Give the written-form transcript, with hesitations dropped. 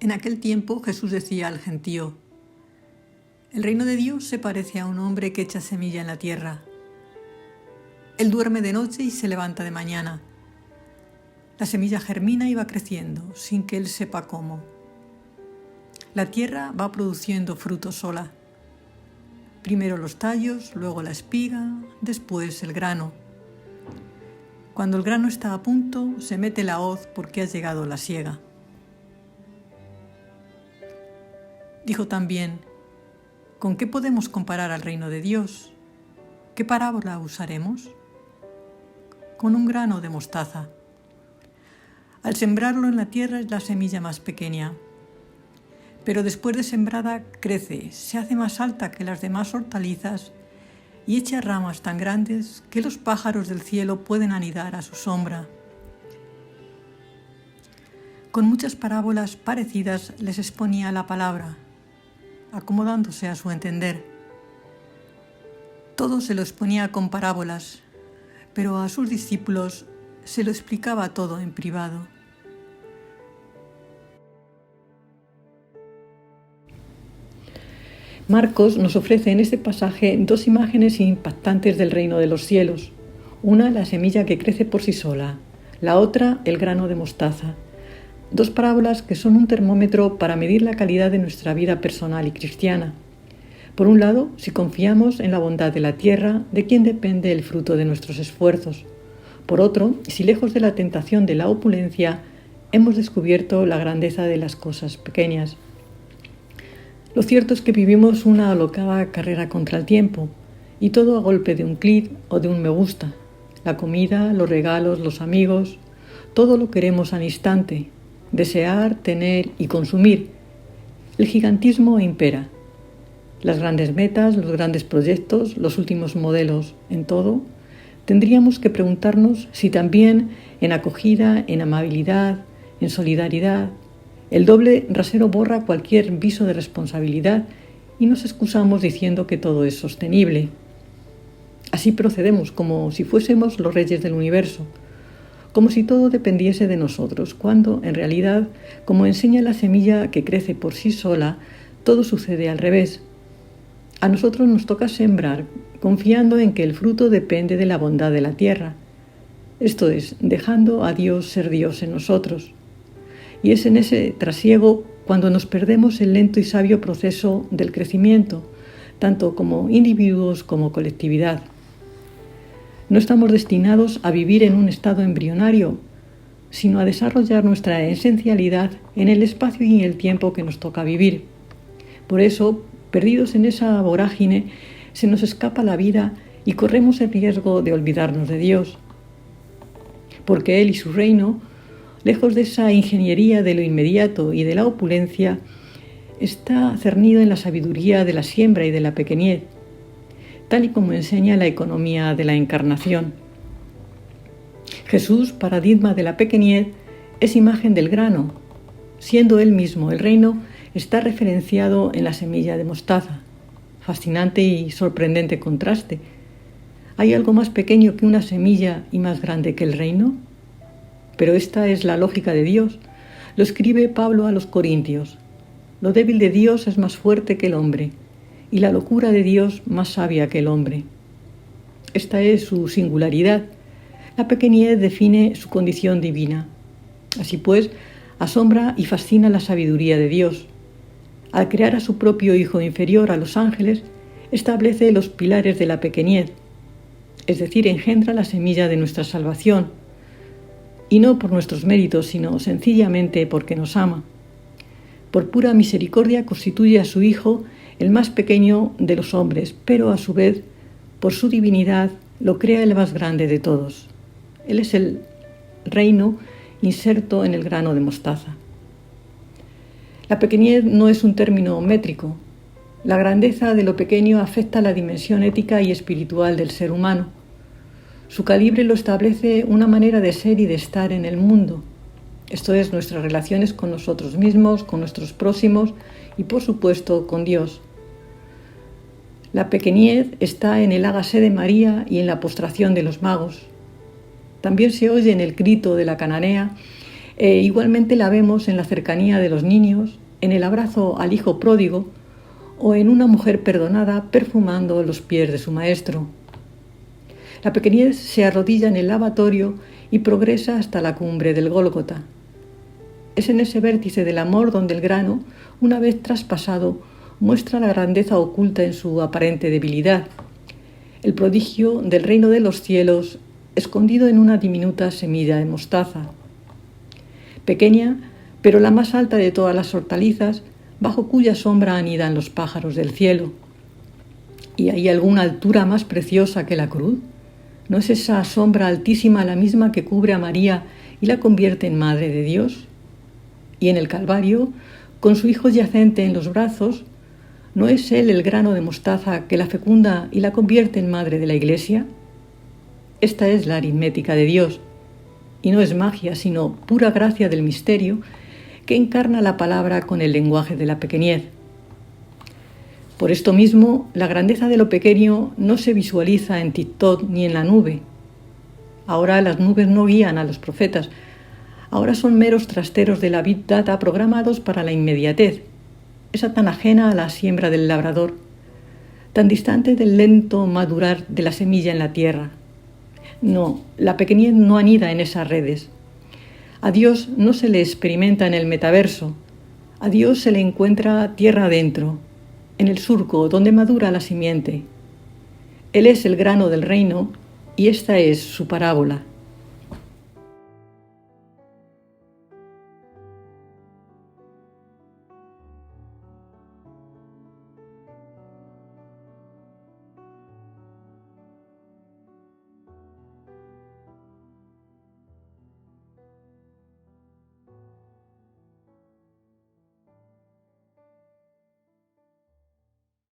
En aquel tiempo Jesús decía al gentío: el reino de Dios se parece a un hombre que echa semilla en la tierra. Él duerme de noche y se levanta de mañana. La semilla germina y va creciendo, sin que él sepa cómo. La tierra va produciendo fruto sola. Primero los tallos, luego la espiga, después el grano. Cuando el grano está a punto, se mete la hoz porque ha llegado la siega. Dijo también: ¿con qué podemos comparar al reino de Dios? ¿Qué parábola usaremos? Con un grano de mostaza. Al sembrarlo en la tierra es la semilla más pequeña, pero después de sembrada crece, se hace más alta que las demás hortalizas y echa ramas tan grandes que los pájaros del cielo pueden anidar a su sombra. Con muchas parábolas parecidas les exponía la palabra, acomodándose a su entender. Todo se lo exponía con parábolas, pero a sus discípulos se lo explicaba todo en privado. Marcos nos ofrece en este pasaje dos imágenes impactantes del reino de los cielos. Una, la semilla que crece por sí sola, la otra, el grano de mostaza. Dos parábolas que son un termómetro para medir la calidad de nuestra vida personal y cristiana. Por un lado, si confiamos en la bondad de la tierra, de quien depende el fruto de nuestros esfuerzos. Por otro, si lejos de la tentación de la opulencia, hemos descubierto la grandeza de las cosas pequeñas. Lo cierto es que vivimos una alocada carrera contra el tiempo, y todo a golpe de un clic o de un me gusta. La comida, los regalos, los amigos, todo lo queremos al instante. Desear, tener y consumir. El gigantismo impera. Las grandes metas, los grandes proyectos, los últimos modelos, en todo, tendríamos que preguntarnos si también en acogida, en amabilidad, en solidaridad, el doble rasero borra cualquier viso de responsabilidad y nos excusamos diciendo que todo es sostenible. Así procedemos como si fuésemos los reyes del universo, como si todo dependiese de nosotros, cuando, en realidad, como enseña la semilla que crece por sí sola, todo sucede al revés. A nosotros nos toca sembrar, confiando en que el fruto depende de la bondad de la tierra. Esto es, dejando a Dios ser Dios en nosotros. Y es en ese trasiego cuando nos perdemos el lento y sabio proceso del crecimiento, tanto como individuos como colectividad. No estamos destinados a vivir en un estado embrionario, sino a desarrollar nuestra esencialidad en el espacio y en el tiempo que nos toca vivir. Por eso, perdidos en esa vorágine, se nos escapa la vida y corremos el riesgo de olvidarnos de Dios. Porque Él y su reino, lejos de esa ingeniería de lo inmediato y de la opulencia, está cernido en la sabiduría de la siembra y de la pequeñez, tal y como enseña la economía de la encarnación. Jesús, paradigma de la pequeñez, es imagen del grano. Siendo él mismo el reino, está referenciado en la semilla de mostaza. Fascinante y sorprendente contraste. ¿Hay algo más pequeño que una semilla y más grande que el reino? Pero esta es la lógica de Dios. Lo escribe Pablo a los Corintios. Lo débil de Dios es más fuerte que el hombre, y la locura de Dios más sabia que el hombre. Esta es su singularidad. La pequeñez define su condición divina. Así pues, asombra y fascina la sabiduría de Dios. Al crear a su propio Hijo inferior a los ángeles, establece los pilares de la pequeñez, es decir, engendra la semilla de nuestra salvación, y no por nuestros méritos, sino sencillamente porque nos ama. Por pura misericordia constituye a su Hijo el más pequeño de los hombres, pero a su vez, por su divinidad, lo crea el más grande de todos. Él es el reino inserto en el grano de mostaza. La pequeñez no es un término métrico. La grandeza de lo pequeño afecta la dimensión ética y espiritual del ser humano. Su calibre lo establece una manera de ser y de estar en el mundo. Esto es, nuestras relaciones con nosotros mismos, con nuestros próximos y, por supuesto, con Dios. La pequeñez está en el hágase de María y en la postración de los magos. También se oye en el grito de la cananea Igualmente la vemos en la cercanía de los niños, en el abrazo al hijo pródigo o en una mujer perdonada perfumando los pies de su maestro. La pequeñez se arrodilla en el lavatorio y progresa hasta la cumbre del Gólgota. Es en ese vértice del amor donde el grano, una vez traspasado, muestra la grandeza oculta en su aparente debilidad, el prodigio del reino de los cielos escondido en una diminuta semilla de mostaza. Pequeña, pero la más alta de todas las hortalizas, bajo cuya sombra anidan los pájaros del cielo. ¿Y hay alguna altura más preciosa que la cruz? ¿No es esa sombra altísima la misma que cubre a María y la convierte en Madre de Dios? Y en el Calvario, con su Hijo yacente en los brazos, ¿no es Él el grano de mostaza que la fecunda y la convierte en Madre de la Iglesia? Esta es la aritmética de Dios, y no es magia, sino pura gracia del misterio que encarna la palabra con el lenguaje de la pequeñez. Por esto mismo, la grandeza de lo pequeño no se visualiza en TikTok ni en la nube. Ahora las nubes no guían a los profetas, ahora son meros trasteros de la Big Data programados para la inmediatez, esa tan ajena a la siembra del labrador, tan distante del lento madurar de la semilla en la tierra. No, la pequeñez no anida en esas redes. A Dios no se le experimenta en el metaverso, a Dios se le encuentra tierra adentro, en el surco donde madura la simiente. Él es el grano del reino y esta es su parábola.